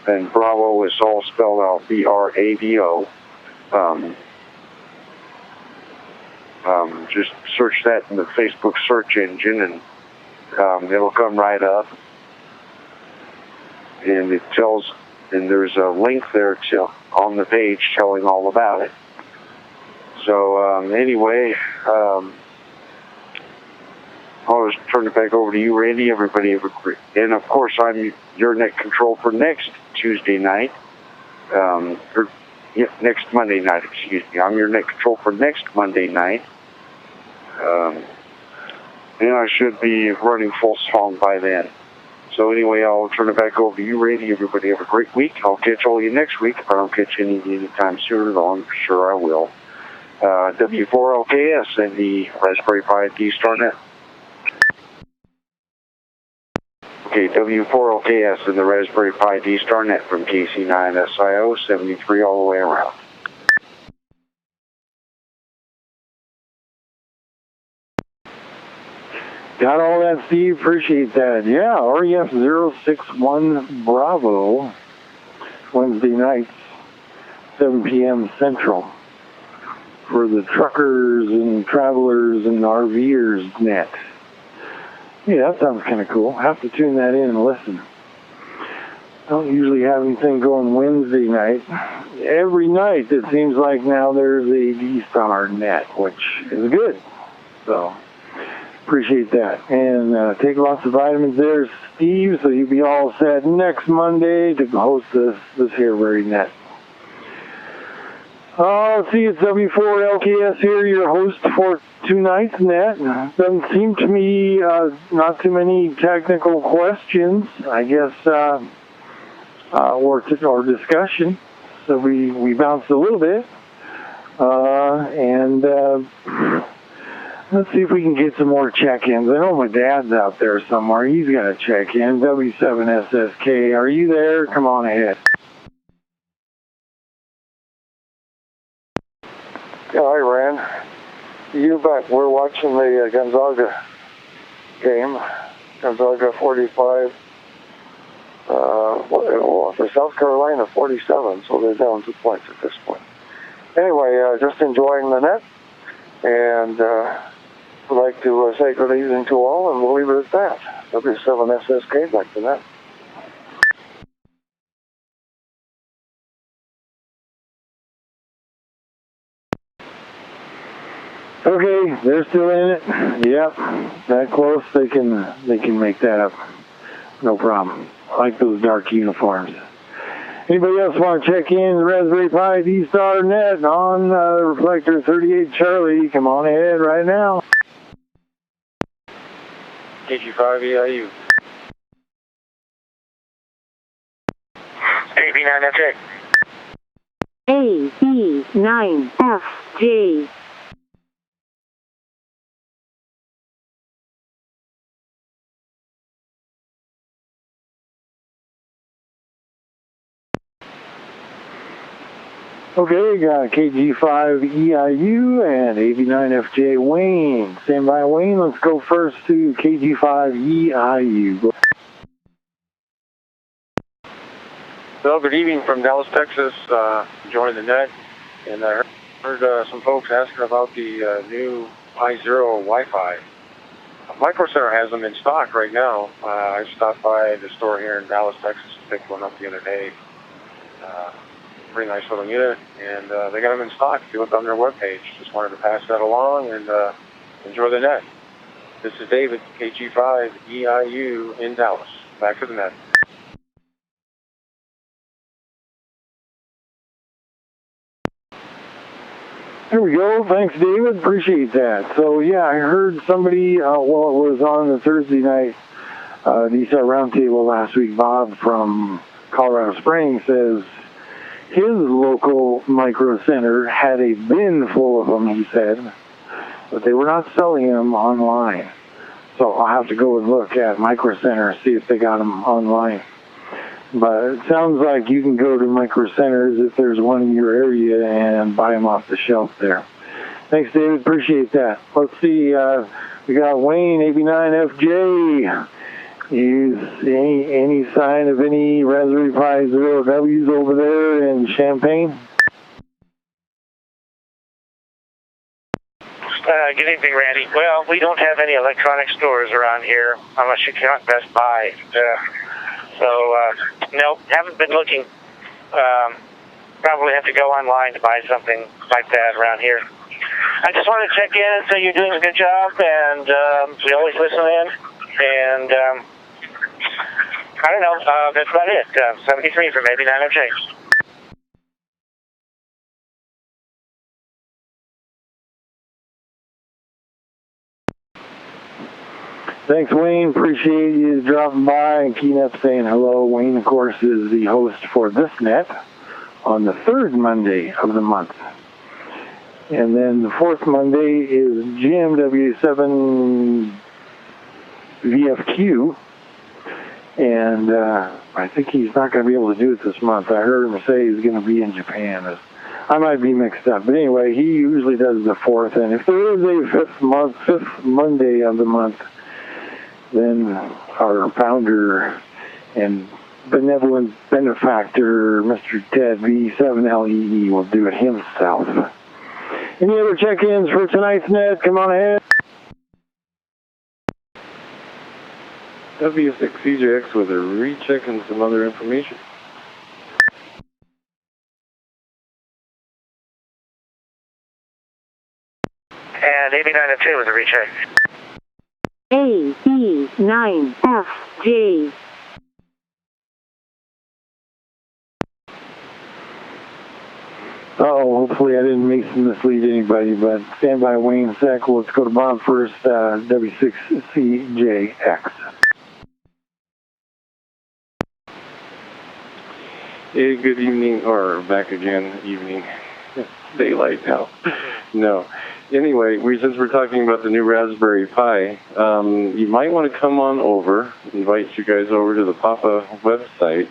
and Bravo is all spelled out BRAVO. Just search that in the Facebook search engine, and it'll come right up. And and there's a link there on the page telling all about it. So anyway, I'll just turn it back over to you, Randy. Everybody have a great... And of course, I'm your net control for next Tuesday night. Next Monday night, excuse me. I'm your net control for next Monday night. And I should be running full song by then. So anyway, I'll turn it back over to you, Randy. Everybody have a great week. I'll catch all of you next week. If I don't catch any of you anytime sooner, though, I'm sure I will. W4LKS and the Raspberry Pi D-Star Net. Okay, W4LKS and the Raspberry Pi D-Star Net from KC9SIO 73 all the way around. Got all that, Steve. Appreciate that. Yeah, REF 061 Bravo, Wednesday nights, 7 p.m. Central, for the truckers and travelers and RVers net. Yeah, that sounds kind of cool. I have to tune that in and listen. Don't usually have anything going Wednesday night. Every night it seems like now there's a D-Star net, which is good. So, appreciate that. And take lots of vitamins there, Steve, so you'll be all set next Monday to host this here very net. Let's see, it's W4LKS here, your host for tonight's net. Doesn't seem to me not too many technical questions, I guess, or discussion. So we bounced a little bit. Let's see if we can get some more check-ins. I know my dad's out there somewhere. He's got to check in. W7SSK, are you there? Come on ahead. Yeah, hi, Rand. You bet. We're watching the Gonzaga game. Gonzaga 45. For South Carolina 47, so they're down 2 points at this point. Anyway, just enjoying the net, and would like to say good evening to all, and we'll leave it at that. W7SSK back to net. Okay, they're still in it. Yep, that close. They can make that up. No problem. I like those dark uniforms. Anybody else want to check in the Raspberry Pi D-Star net on Reflector 38 Charlie? Come on ahead right now. KG5 EIU. AB9FJ. AB9FJ. Okay, got KG5 EIU and AB9FJ Wayne. Stand by, Wayne. Let's go first to KG5 EIU. Well, good evening from Dallas, Texas. Enjoying the net. And I heard some folks asking about the new Pi0 Wi-Fi. Micro Center has them in stock right now. I stopped by the store here in Dallas, Texas to pick one up the other day. Pretty nice little unit, and they got them in stock if you look on their webpage. Just wanted to pass that along and enjoy the net. This is David, KG5 EIU in Dallas. Back to the net. There we go. Thanks, David. Appreciate that. So, yeah, I heard somebody, it was on the Thursday night D-Star Roundtable last week, Bob from Colorado Springs says his local Micro Center had a bin full of them, he said, but they were not selling them online. So I'll have to go and look at Micro Center and see if they got them online. But it sounds like you can go to Micro Centers if there's one in your area and buy them off the shelf there. Thanks, David. Appreciate that. Let's see. We got Wayne, AB9FJ. Is any sign of any Raspberry Pi 0Ws over there in Champaign? Good evening, Randy. Well, we don't have any electronic stores around here unless you count Best Buy. No, haven't been looking. Probably have to go online to buy something like that around here. I just want to check in and say you're doing a good job, and we always listen in. And I don't know, that's about it. 73 from AB9FJ. Thanks, Wayne. Appreciate you dropping by and keeping up saying hello. Wayne, of course, is the host for this net on the third Monday of the month. And then the fourth Monday is Jim, W7VFQ. And I think he's not going to be able to do it this month. I heard him say he's going to be in Japan. I might be mixed up. But anyway, he usually does the fourth. And if there is a fifth Monday of the month, then our founder and benevolent benefactor, Mr. Ted V7LEE, will do it himself. Any other check-ins for tonight's net? Come on ahead. W6CJX with a recheck and some other information. And AB902 was a recheck. AB9FJ. Oh, hopefully I didn't mislead anybody, but stand by Wayne Sec. Let's go to Bob first, W6CJX. Hey, good evening, or back again, evening. Daylight now. No. Anyway, since we're talking about the new Raspberry Pi, you might want to come on over, invite you guys over to the Papa website.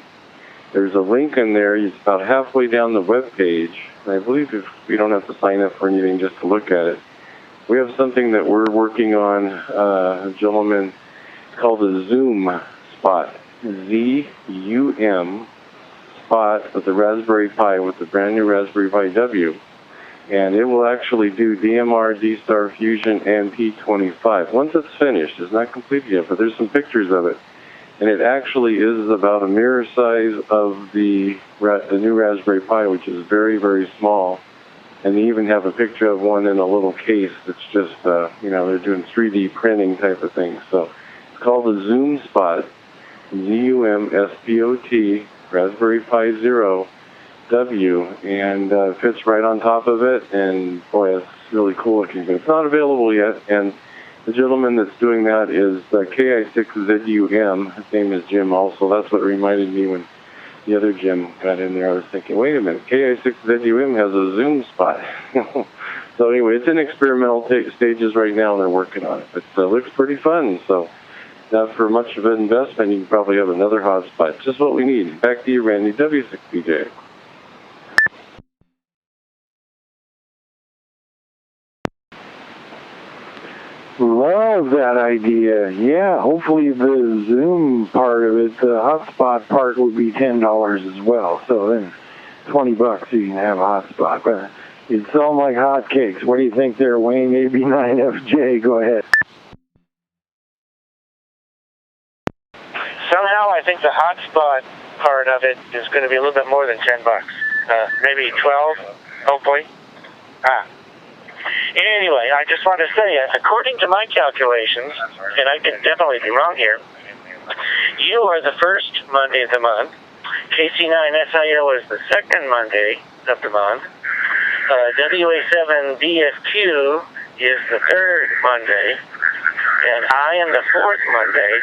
There's a link in there. It's about halfway down the web page. And I believe if we don't have to sign up for anything just to look at it. We have something that we're working on, a gentleman called the Zoom Spot. Z-U-M Spot with the Raspberry Pi, with the brand new Raspberry Pi W. And it will actually do DMR, D-Star Fusion, and P25. Once it's finished, it's not completed yet, but there's some pictures of it. And it actually is about a mirror size of the new Raspberry Pi, which is very, very small. And they even have a picture of one in a little case that's just, they're doing 3D printing type of thing. So it's called the Zoom Spot, Z-U-M-S-P-O-T, Raspberry Pi Zero W, and fits right on top of it. And boy, it's really cool looking, but it's not available yet. And the gentleman that's doing that is KI6ZUM. His name is Jim also. That's what reminded me when the other Jim got in there. I was thinking, wait a minute, KI6ZUM has a Zoom Spot. So anyway, it's in experimental stages right now, and they're working on it. But it looks pretty fun. So not for much of an investment, you can probably have another hotspot. Just what we need. Back to you, Randy, W6BJ. Love that idea. Yeah, hopefully the Zoom part of it, the hotspot part, would be $10 as well. So then $20 you can have a hotspot. But you'd sell them like hotcakes. What do you think there, Wayne? AB9FJ, go ahead. Somehow I think the hotspot part of it is going to be a little bit more than $10. Maybe 12, hopefully. Anyway, I just want to say, according to my calculations, and I could definitely be wrong here, you are the first Monday of the month. KC9SIL is the second Monday of the month. WA7DFQ is the third Monday. And I am the fourth Monday.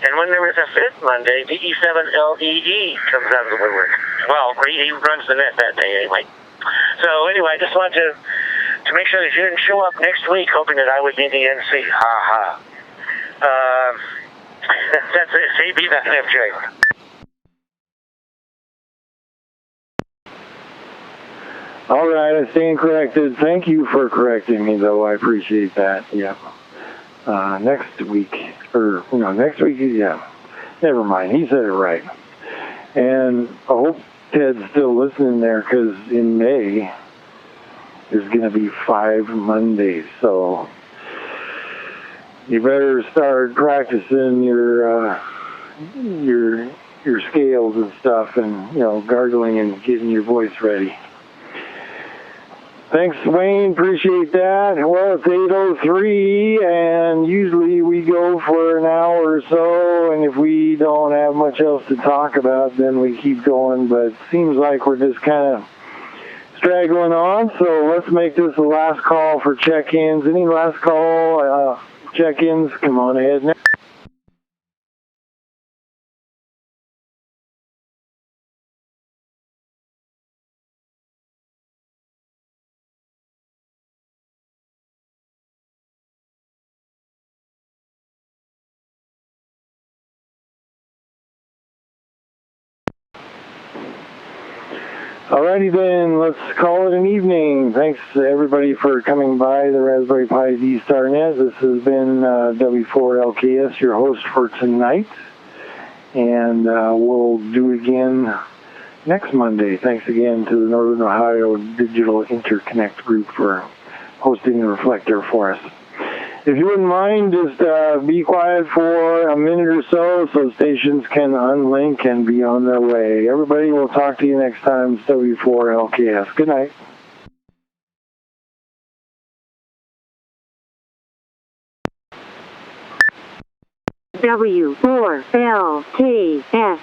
And when there is a fifth Monday, DE7LEE comes out of the woodwork. Well, he runs the net that day anyway. So anyway, I just wanted to make sure that you didn't show up next week hoping that I would be the NC. Ha ha. That's it. AB9FJ. All right, I stand corrected. Thank you for correcting me, though. I appreciate that. Yeah. Next week, yeah. Never mind. He said it right. And I hope Ted's still listening there, because in May, there's going to be 5 Mondays. So you better start practicing your scales and stuff, and, gargling and getting your voice ready. Thanks, Wayne. Appreciate that. Well, it's 8:03, and usually we go for an hour or so, and if we don't have much else to talk about, then we keep going, but it seems like we're just kind of straggling on, so let's make this the last call for check-ins. Any last call check-ins? Come on ahead now. Alrighty then, let's call it an evening. Thanks to everybody for coming by the Raspberry Pi D-Star Net. This has been W4LKS, your host for tonight. And we'll do it again next Monday. Thanks again to the Northern Ohio Digital Interconnect Group for hosting the reflector for us. If you wouldn't mind, just be quiet for a minute or so stations can unlink and be on their way. Everybody, we'll talk to you next time. It's W4LKS. Good night. W4LKS.